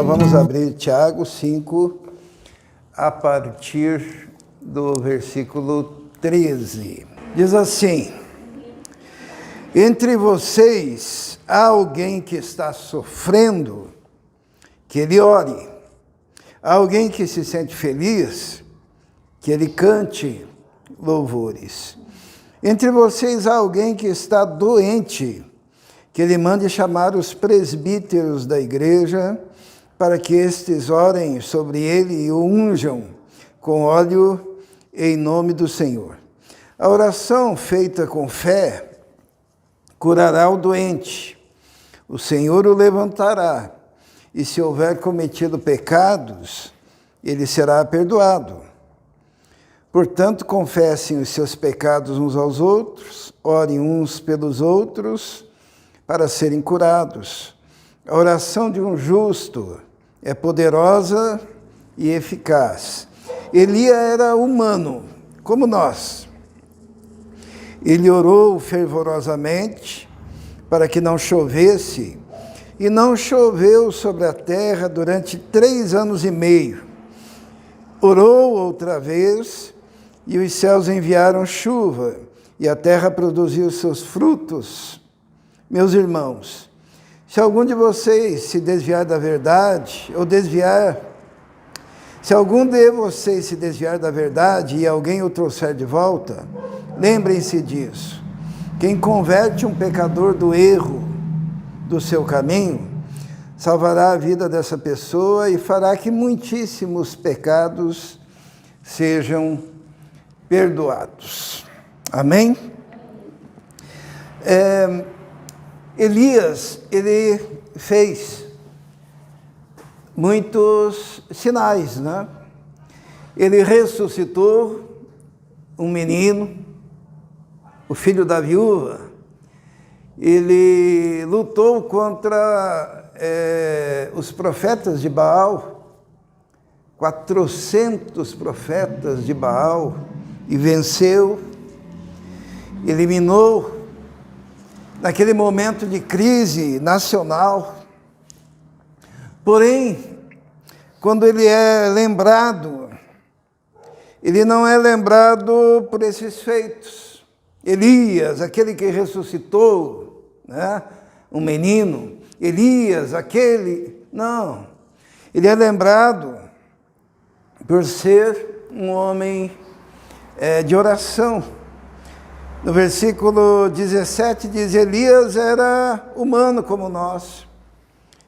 Então vamos abrir Tiago 5, a partir do versículo 13. Diz assim: entre vocês há alguém que está sofrendo, que ele ore. Há alguém que se sente feliz, que ele cante louvores. Entre vocês há alguém que está doente, que ele mande chamar os presbíteros da igreja, para que estes orem sobre ele e o unjam com óleo em nome do Senhor. A oração feita com fé curará o doente, o Senhor o levantará, e se houver cometido pecados, ele será perdoado. Portanto, confessem os seus pecados uns aos outros, orem uns pelos outros, para serem curados. A oração de um justo é poderosa e eficaz. Elias era humano, como nós. Ele orou fervorosamente para que não chovesse, e não choveu sobre a terra durante 3 anos e meio. Orou outra vez, e os céus enviaram chuva, e a terra produziu seus frutos. Meus irmãos, se algum de vocês se desviar da verdade, se algum de vocês se desviar da verdade e alguém o trouxer de volta, lembrem-se disso. Quem converte um pecador do erro do seu caminho, salvará a vida dessa pessoa e fará que muitíssimos pecados sejam perdoados. Amém? Elias, ele fez muitos sinais, né? Ele ressuscitou um menino, o filho da viúva. Ele lutou contra os profetas de Baal, 400 profetas de Baal, e venceu, eliminou. Naquele momento de crise nacional. Porém, quando ele é lembrado, ele não é lembrado por esses feitos. Elias, aquele que ressuscitou, né? Um menino. Elias, aquele... Não. Ele é lembrado por ser um homem de oração. No versículo 17 diz: Elias era humano como nós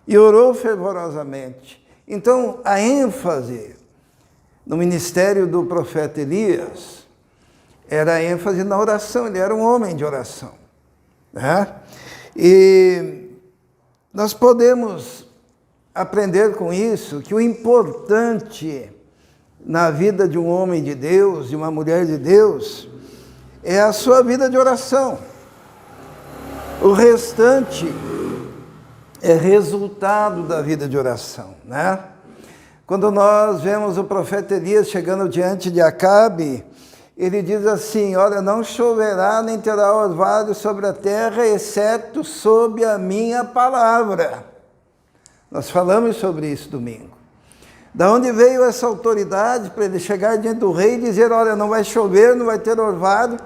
e orou fervorosamente. Então, a ênfase no ministério do profeta Elias era a ênfase na oração. Ele era um homem de oração, né? E nós podemos aprender com isso que o importante na vida de um homem de Deus, de uma mulher de Deus, é a sua vida de oração. O restante é resultado da vida de oração, né? Quando nós vemos o profeta Elias chegando diante de Acabe, ele diz assim: olha, não choverá nem terá orvalho sobre a terra, exceto sob a minha palavra. Nós falamos sobre isso domingo. Da onde veio essa autoridade para ele chegar diante do rei e dizer: olha, não vai chover, não vai ter orvalho,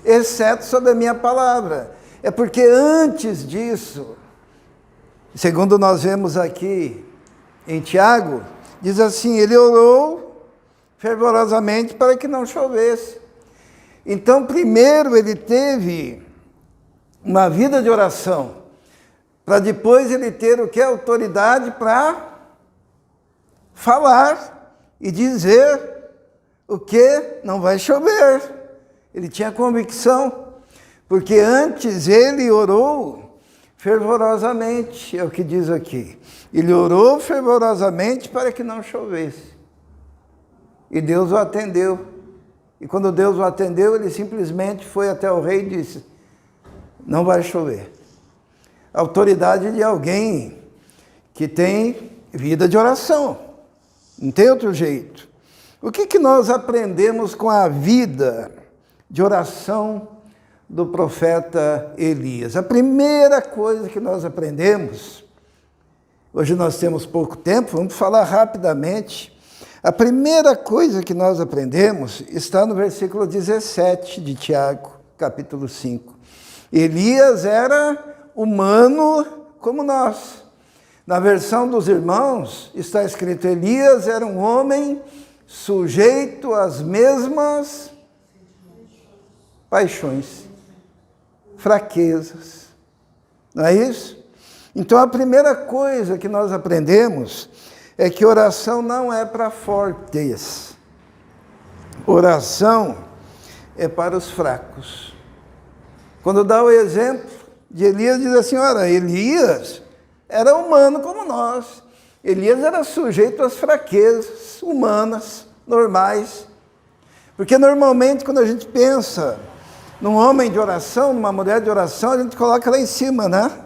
exceto sobre a minha palavra? É porque antes disso, segundo nós vemos aqui em Tiago, diz assim: ele orou fervorosamente para que não chovesse. Então, primeiro ele teve uma vida de oração, para depois ele ter o que? Autoridade para falar e dizer o que? Não vai chover. Ele tinha convicção, porque antes ele orou fervorosamente, é o que diz aqui. Ele orou fervorosamente para que não chovesse. E Deus o atendeu. E quando Deus o atendeu, ele simplesmente foi até o rei e disse: não vai chover. A autoridade de alguém que tem vida de oração. Não tem outro jeito. O que nós aprendemos com a vida de oração do profeta Elias? A primeira coisa que nós aprendemos Hoje nós temos pouco tempo, vamos falar rapidamente. A primeira coisa que nós aprendemos está no versículo 17 de Tiago, capítulo 5. Elias era humano como nós. Na versão dos irmãos está escrito: Elias era um homem sujeito às mesmas paixões, fraquezas. Não é isso? Então a primeira coisa que nós aprendemos é que oração não é para fortes. Oração é para os fracos. Quando dá o exemplo de Elias, diz assim: ora, Elias era humano como nós. Elias era sujeito às fraquezas humanas, normais. Porque normalmente quando a gente pensa num homem de oração, numa mulher de oração, a gente coloca lá em cima, né?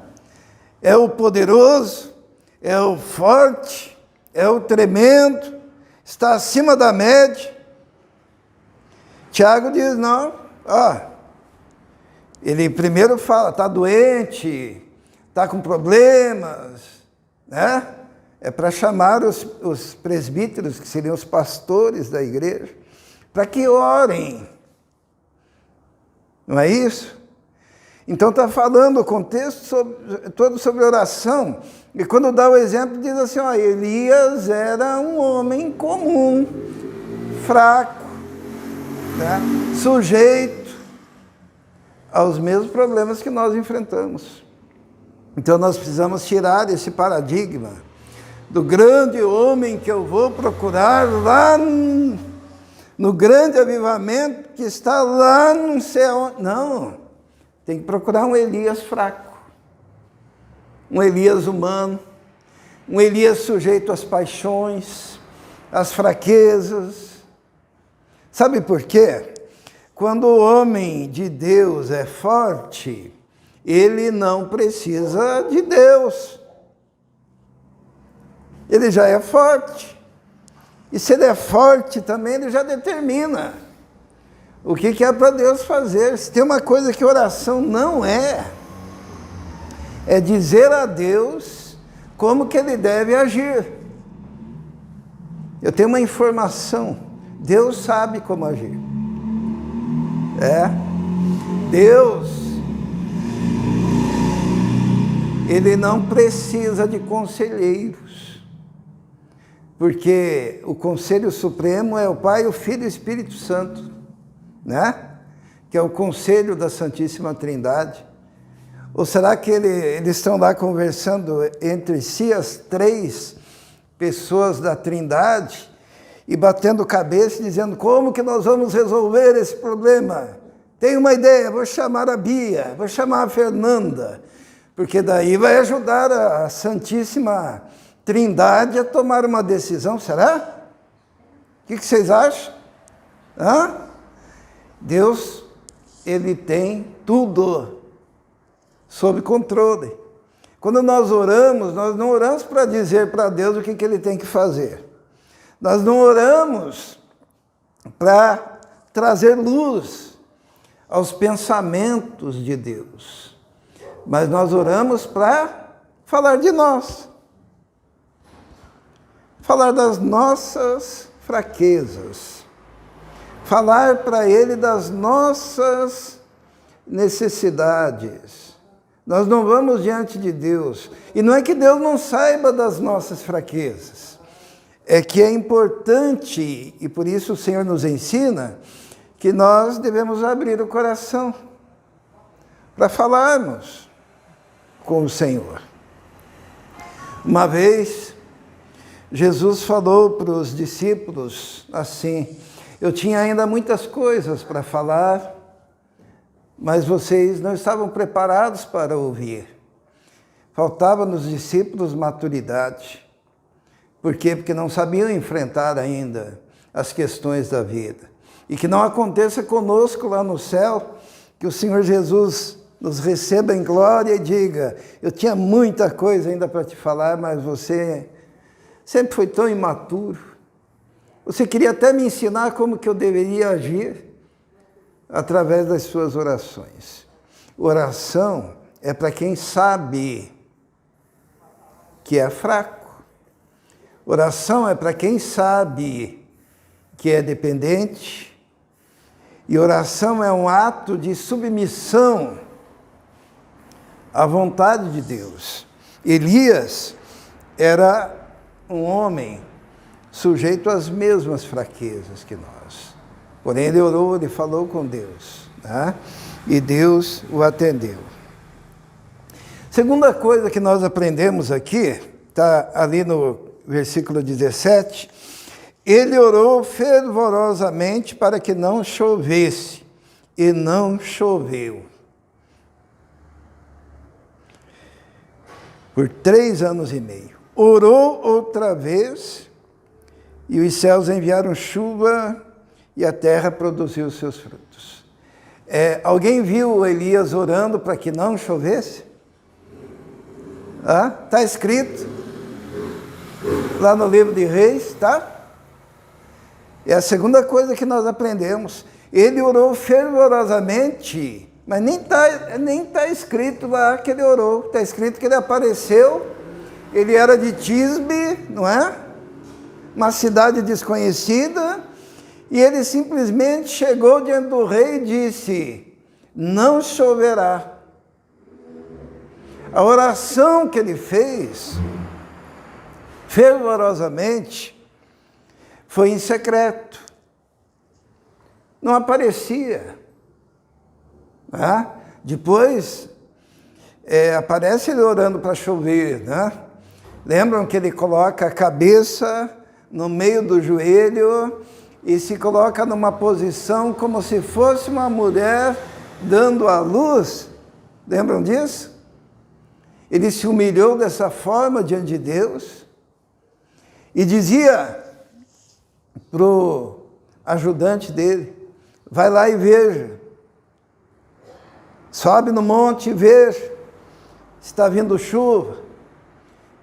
É o poderoso, é o forte, é o tremendo, está acima da média. Tiago diz: não, ele primeiro fala, está doente, está com problemas, né? É para chamar os presbíteros, que seriam os pastores da igreja, para que orem. Não é isso? Então está falando o contexto todo sobre oração. E quando dá o exemplo, diz assim: Elias era um homem comum, fraco, né? Sujeito aos mesmos problemas que nós enfrentamos. Então nós precisamos tirar esse paradigma do grande homem que eu vou procurar lá no grande avivamento que está lá não sei onde. Não, tem que procurar um Elias fraco, um Elias humano, um Elias sujeito às paixões, às fraquezas. Sabe por quê? Quando o homem de Deus é forte, ele não precisa de Deus. Ele já é forte. E se ele é forte também, ele já determina o que é para Deus fazer. Se tem uma coisa que oração não é dizer a Deus como que ele deve agir. Eu tenho uma informação: Deus sabe como agir. Deus, ele não precisa de conselheiros, porque o Conselho Supremo é o Pai, o Filho e o Espírito Santo, né? Que é o Conselho da Santíssima Trindade. Ou será que eles estão lá conversando entre si, as três pessoas da Trindade, e batendo cabeça, dizendo: como que nós vamos resolver esse problema? Tenho uma ideia, vou chamar a Bia, vou chamar a Fernanda, porque daí vai ajudar a Santíssima Trindade a tomar uma decisão. Será? O que vocês acham? Deus, ele tem tudo sob controle. Quando nós oramos, nós não oramos para dizer para Deus o que ele tem que fazer. Nós não oramos para trazer luz aos pensamentos de Deus, mas nós oramos para falar de nós, falar das nossas fraquezas, falar para Ele das nossas necessidades. Nós não vamos diante de Deus, e não é que Deus não saiba das nossas fraquezas, é que é importante, e por isso o Senhor nos ensina, que nós devemos abrir o coração para falarmos com o Senhor. Uma vez, Jesus falou para os discípulos assim: eu tinha ainda muitas coisas para falar, mas vocês não estavam preparados para ouvir. Faltava nos discípulos maturidade. Por quê? Porque não sabiam enfrentar ainda as questões da vida. E que não aconteça conosco lá no céu, que o Senhor Jesus nos receba em glória e diga: eu tinha muita coisa ainda para te falar, mas você sempre foi tão imaturo. Você queria até me ensinar como que eu deveria agir através das suas orações. Oração é para quem sabe que é fraco. Oração é para quem sabe que é dependente. E oração é um ato de submissão à vontade de Deus. Elias era um homem sujeito às mesmas fraquezas que nós. Porém, ele orou, ele falou com Deus, né? E Deus o atendeu. Segunda coisa que nós aprendemos aqui, está ali no versículo 17, ele orou fervorosamente para que não chovesse, e não choveu. Por 3 anos e meio. Orou outra vez, e os céus enviaram chuva, e a terra produziu seus frutos. Alguém viu Elias orando para que não chovesse? Está escrito lá no livro de Reis, tá? É a segunda coisa que nós aprendemos. Ele orou fervorosamente, mas nem tá escrito lá que ele orou. Está escrito que ele apareceu, ele era de Tisbe, não é? Uma cidade desconhecida, e ele simplesmente chegou diante do rei e disse: não choverá. A oração que ele fez, fervorosamente, foi em secreto. Não aparecia. Depois, aparece ele orando para chover, né? Lembram que ele coloca a cabeça no meio do joelho e se coloca numa posição como se fosse uma mulher dando à luz? Lembram disso? Ele se humilhou dessa forma diante de Deus e dizia para o ajudante dele: vai lá e veja, sobe no monte e veja se está vindo chuva.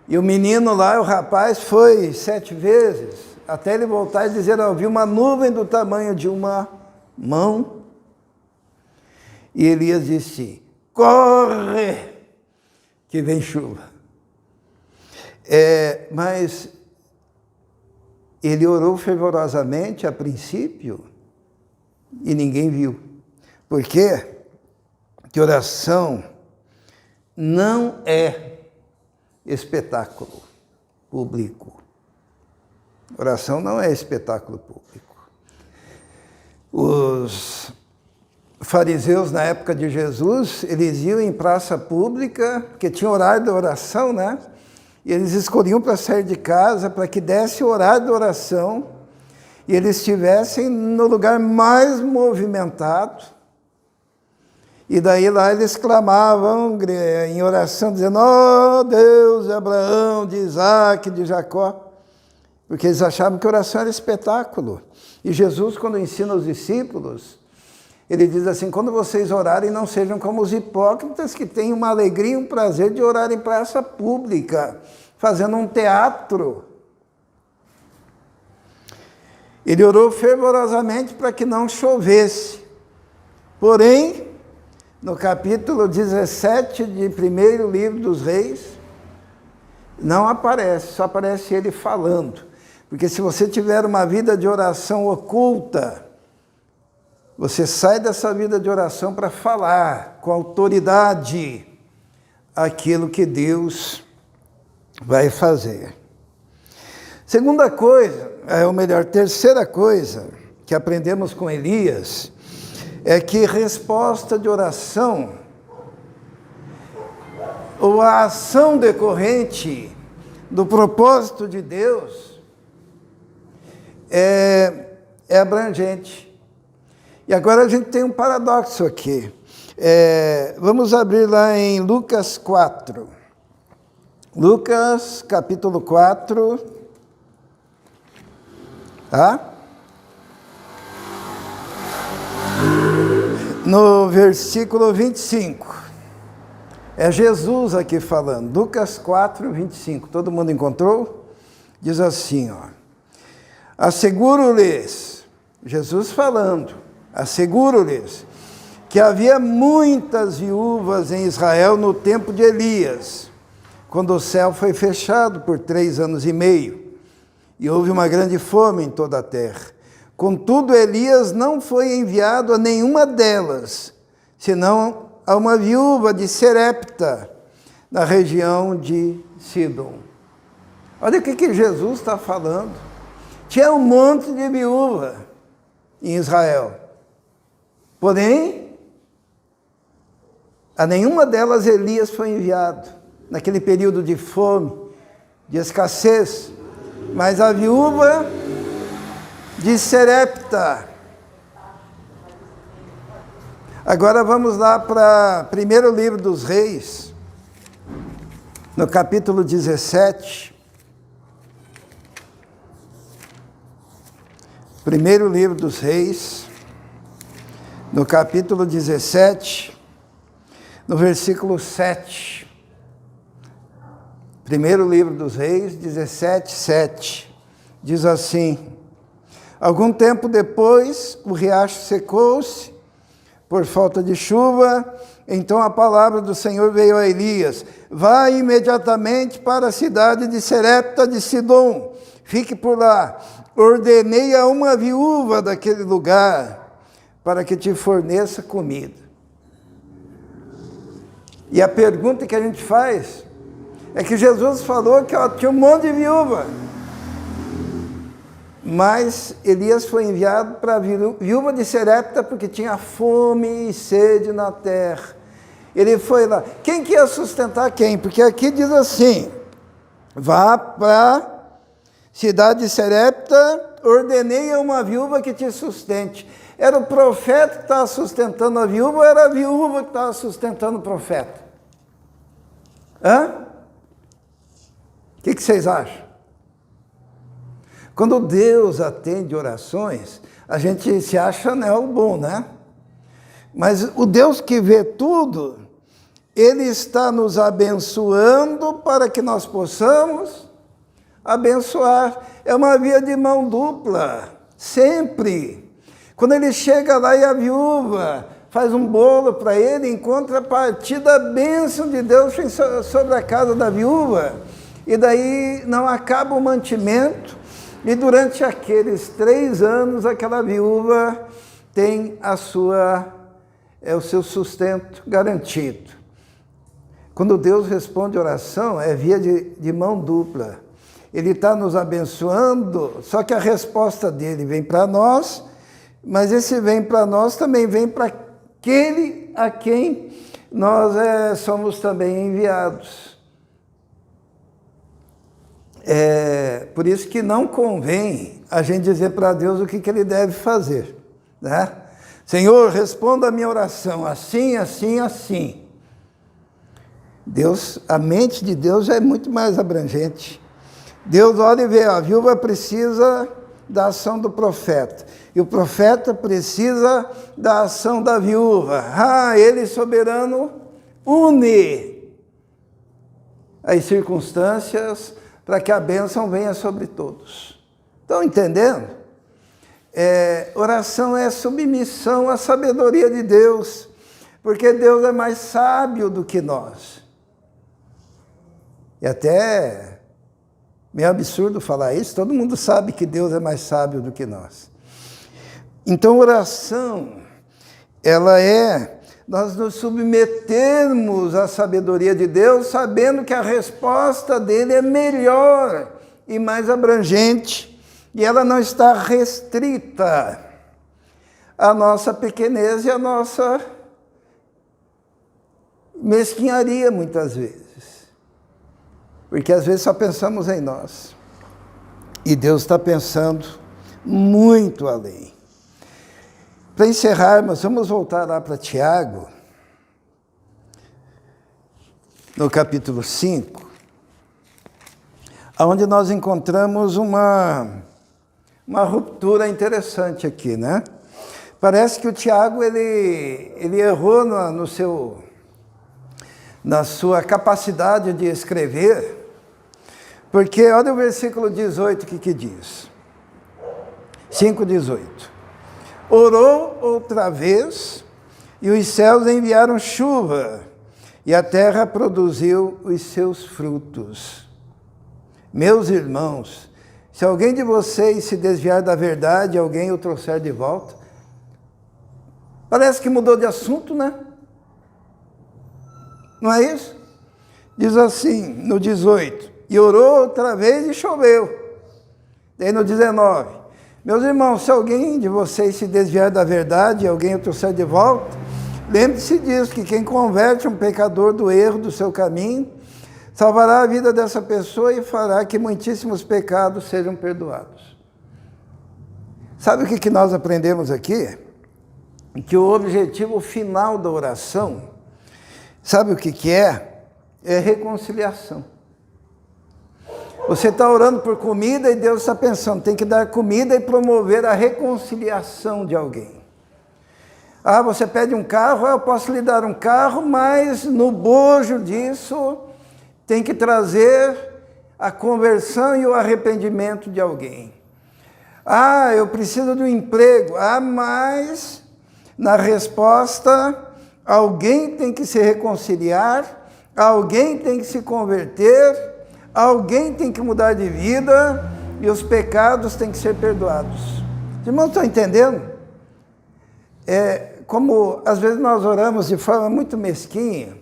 E o menino lá, o rapaz, foi 7 vezes, até ele voltar e dizer: eu vi uma nuvem do tamanho de uma mão. E Elias disse: corre, que vem chuva. Mas ele orou fervorosamente a princípio e ninguém viu. Por quê? Que oração não é espetáculo público. Oração não é espetáculo público. Os fariseus, na época de Jesus, eles iam em praça pública, porque tinha horário de oração, né? E eles escolhiam para sair de casa, para que desse o horário de oração, e eles estivessem no lugar mais movimentado. E daí lá eles clamavam em oração, dizendo: ó Deus de Abraão, de Isaac, de Jacó. Porque eles achavam que oração era espetáculo. E Jesus, quando ensina os discípulos, ele diz assim: quando vocês orarem, não sejam como os hipócritas que têm uma alegria e um prazer de orar em praça pública, fazendo um teatro. Ele orou fervorosamente para que não chovesse. Porém, no capítulo 17 de 1º livro dos Reis, não aparece, só aparece ele falando. Porque se você tiver uma vida de oração oculta, você sai dessa vida de oração para falar com autoridade aquilo que Deus vai fazer. Segunda coisa, ou melhor, terceira coisa que aprendemos com Elias, é que resposta de oração, ou a ação decorrente do propósito de Deus, é abrangente. E agora a gente tem um paradoxo aqui. Vamos abrir lá em Lucas 4. Lucas, capítulo 4. Tá? No versículo 25. É Jesus aqui falando. Lucas 4, 25. Todo mundo encontrou? Diz assim, ó: asseguro-lhes, Jesus falando, asseguro-lhes que havia muitas viúvas em Israel no tempo de Elias, quando o céu foi fechado por 3 anos e meio, e houve uma grande fome em toda a terra. Contudo, Elias não foi enviado a nenhuma delas, senão a uma viúva de Serepta, na região de Sidom. Olha o que Jesus está falando. Tinha um monte de viúva em Israel. Porém, a nenhuma delas Elias foi enviado, naquele período de fome, de escassez. Mas a viúva de Serepta. Agora vamos lá para 1º livro dos Reis, no capítulo 17. 1º livro dos Reis, no capítulo 17, no versículo 7. 1º livro dos Reis, 17, 7. Diz assim: algum tempo depois, o riacho secou-se por falta de chuva. Então a palavra do Senhor veio a Elias: vai imediatamente para a cidade de Serepta de Sidom, fique por lá. Ordenei a uma viúva daquele lugar para que te forneça comida. E a pergunta que a gente faz é que Jesus falou que tinha um monte de viúva. Mas Elias foi enviado para a viúva de Serepta porque tinha fome e sede na terra. Ele foi lá. Quem que ia sustentar quem? Porque aqui diz assim: vá para a cidade de Serepta, ordenei a uma viúva que te sustente. Era o profeta que estava sustentando a viúva ou era a viúva que estava sustentando o profeta? Hã? O que vocês acham? Quando Deus atende orações, a gente se acha o bom, né? Mas o Deus que vê tudo, Ele está nos abençoando para que nós possamos abençoar. É uma via de mão dupla, sempre. Quando ele chega lá e a viúva faz um bolo para ele, em contrapartida, a bênção de Deus sobre a casa da viúva. E daí não acaba o mantimento. E durante aqueles 3 anos, aquela viúva tem o seu sustento garantido. Quando Deus responde oração, é via de mão dupla. Ele está nos abençoando, só que a resposta dele vem para nós, mas esse vem para nós também vem para aquele a quem nós somos também enviados. Por isso que não convém a gente dizer para Deus o que Ele deve fazer, né? Senhor, responda a minha oração, assim, assim, assim. A mente de Deus é muito mais abrangente. Deus olha e vê, a viúva precisa da ação do profeta, e o profeta precisa da ação da viúva. Ele, soberano, une as circunstâncias para que a bênção venha sobre todos. Estão entendendo? Oração é submissão à sabedoria de Deus, porque Deus é mais sábio do que nós. E até meio absurdo falar isso, todo mundo sabe que Deus é mais sábio do que nós. Então, oração, ela nós nos submetermos à sabedoria de Deus, sabendo que a resposta dele é melhor e mais abrangente, e ela não está restrita à nossa pequenez e à nossa mesquinharia, muitas vezes. Porque às vezes só pensamos em nós. E Deus está pensando muito além. Para encerrarmos, vamos voltar lá para Tiago, no capítulo 5, onde nós encontramos uma ruptura interessante aqui, né? Parece que o Tiago ele errou na sua capacidade de escrever, porque olha o versículo 18, o que diz? 5:18. Orou outra vez, e os céus enviaram chuva, e a terra produziu os seus frutos. Meus irmãos, se alguém de vocês se desviar da verdade, alguém o trouxer de volta, parece que mudou de assunto, né? Não é isso? Diz assim, no 18, e orou outra vez e choveu. Daí no 19, meus irmãos, se alguém de vocês se desviar da verdade, alguém o trouxer de volta, lembre-se disso, que quem converte um pecador do erro do seu caminho, salvará a vida dessa pessoa e fará que muitíssimos pecados sejam perdoados. Sabe o que nós aprendemos aqui? Que o objetivo final da oração, sabe o que é? É reconciliação. Você está orando por comida e Deus está pensando, tem que dar comida e promover a reconciliação de alguém. Ah, você pede um carro, eu posso lhe dar um carro, mas no bojo disso tem que trazer a conversão e o arrependimento de alguém. Ah, eu preciso de um emprego. Ah, mas na resposta, alguém tem que se reconciliar, alguém tem que se converter, alguém tem que mudar de vida e os pecados têm que ser perdoados. Os irmãos estão entendendo? Como às vezes nós oramos de forma muito mesquinha,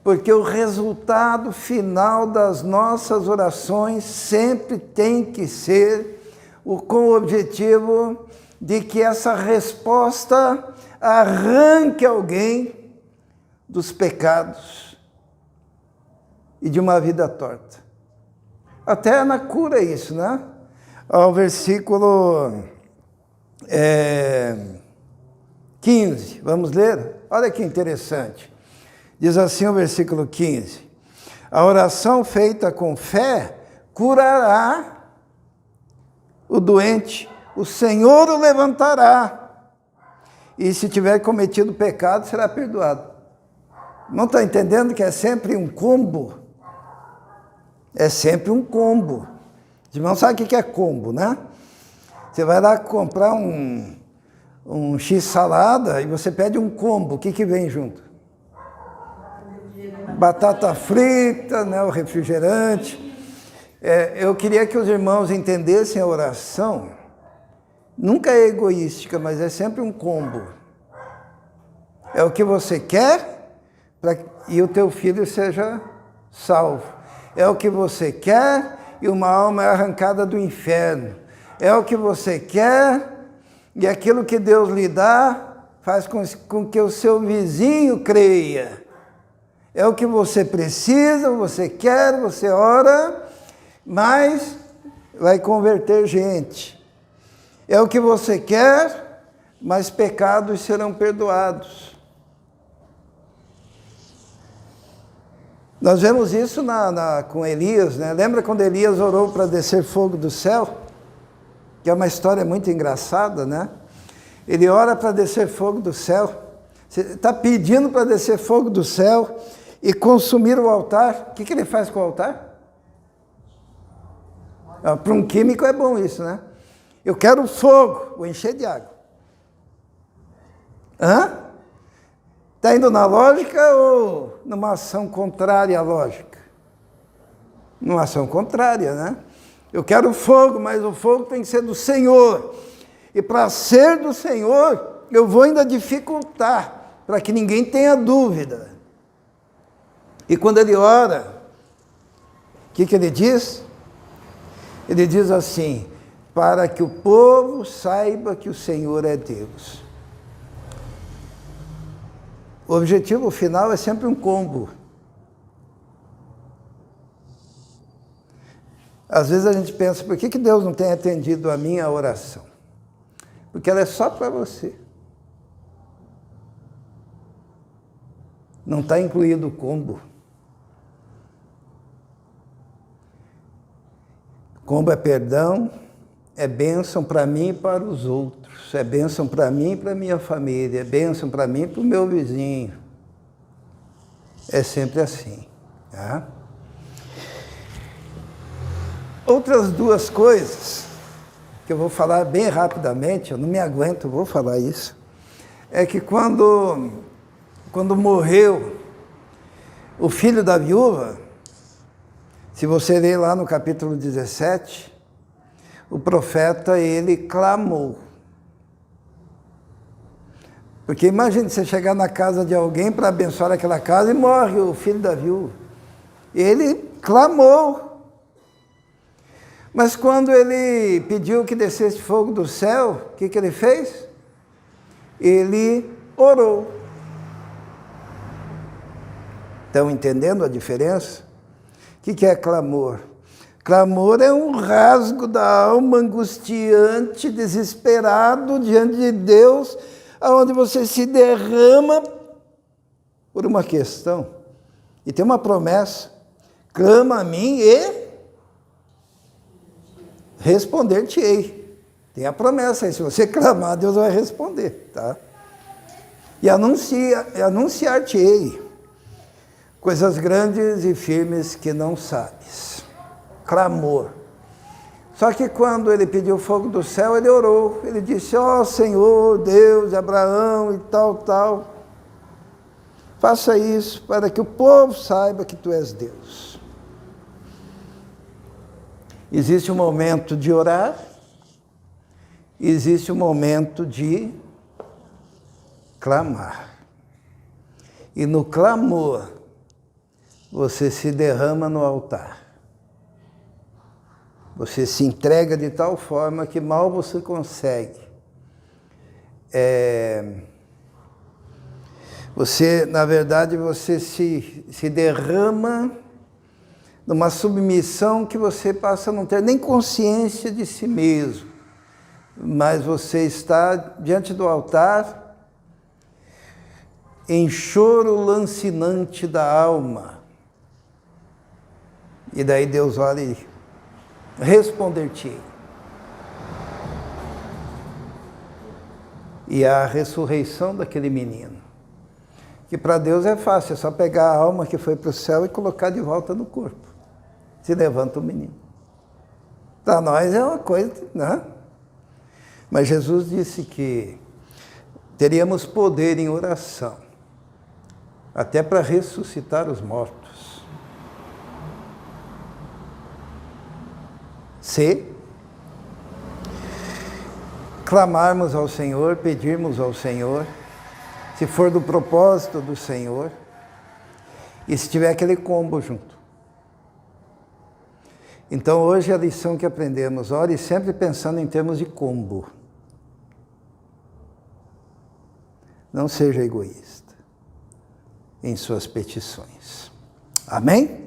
porque o resultado final das nossas orações sempre tem que ser com o objetivo de que essa resposta arranque alguém dos pecados e de uma vida torta. Até na cura isso, né? Ao versículo 15, vamos ler? Olha que interessante. Diz assim o versículo 15, a oração feita com fé curará o doente, o Senhor o levantará, e se tiver cometido pecado, será perdoado. Não está entendendo que é sempre um combo? É sempre um combo. Os irmãos sabem o que é combo, né? Você vai lá comprar um X-salada e você pede um combo, o que vem junto? Batata frita, né, o refrigerante. Eu queria que os irmãos entendessem a oração. Nunca é egoística, mas é sempre um combo. É o que você quer e o teu filho seja salvo. É o que você quer e uma alma é arrancada do inferno. É o que você quer e aquilo que Deus lhe dá faz com que o seu vizinho creia. É o que você precisa, você quer, você ora, mas vai converter gente. É o que você quer, mas pecados serão perdoados. Nós vemos isso com Elias, né? Lembra quando Elias orou para descer fogo do céu? Que é uma história muito engraçada, né? Ele ora para descer fogo do céu. Você está pedindo para descer fogo do céu e consumir o altar. O que ele faz com o altar? Para um químico é bom isso, né? Eu quero fogo, vou encher de água. Está indo na lógica ou numa ação contrária à lógica? Numa ação contrária, né? Eu quero fogo, mas o fogo tem que ser do Senhor. E para ser do Senhor, eu vou ainda dificultar, para que ninguém tenha dúvida. E quando ele ora, o que ele diz? Ele diz assim, para que o povo saiba que o Senhor é Deus. O objetivo final é sempre um combo. Às vezes a gente pensa, por que Deus não tem atendido a minha oração? Porque ela é só para você. Não está incluído o combo. Combo é perdão, é bênção para mim e para os outros. É bênção para mim e para a minha família. É bênção para mim e para o meu vizinho. É sempre assim. Tá? Outras duas coisas, que eu vou falar bem rapidamente, eu não me aguento, vou falar isso, é que quando morreu O filho da viúva, se você ler lá no capítulo 17, o profeta, ele clamou. Porque imagine você chegar na casa de alguém para abençoar aquela casa e morre o filho da viúva. Ele clamou. Mas quando ele pediu que descesse fogo do céu, o que ele fez? Ele orou. Estão entendendo a diferença? O que é clamor? Clamor é um rasgo da alma angustiante, desesperado diante de Deus, onde você se derrama por uma questão. E tem uma promessa: clama a mim e responder-te-ei. Tem a promessa aí, se você clamar, Deus vai responder, tá? E anunciar-te-ei coisas grandes e firmes que não sabes. Clamor. Só que quando ele pediu fogo do céu, ele orou. Ele disse: ó Senhor, Deus de Abraão e tal. Faça isso para que o povo saiba que tu és Deus. Existe um momento de orar, existe um momento de clamar. E no clamor, você se derrama no altar. Você se entrega de tal forma que mal você consegue. Na verdade, você se derrama numa submissão que você passa a não ter nem consciência de si mesmo. Mas você está diante do altar em choro lancinante da alma. E daí Deus olha e responder-te. E a ressurreição daquele menino. Que para Deus é fácil, é só pegar a alma que foi para o céu e colocar de volta no corpo. Se levanta o menino. Para nós é uma coisa, né? Mas Jesus disse que teríamos poder em oração, até para ressuscitar os mortos. Se clamarmos ao Senhor, pedirmos ao Senhor, se for do propósito do Senhor, e se tiver aquele combo junto. Então hoje a lição que aprendemos: ore sempre pensando em termos de combo. Não seja egoísta em suas petições. Amém?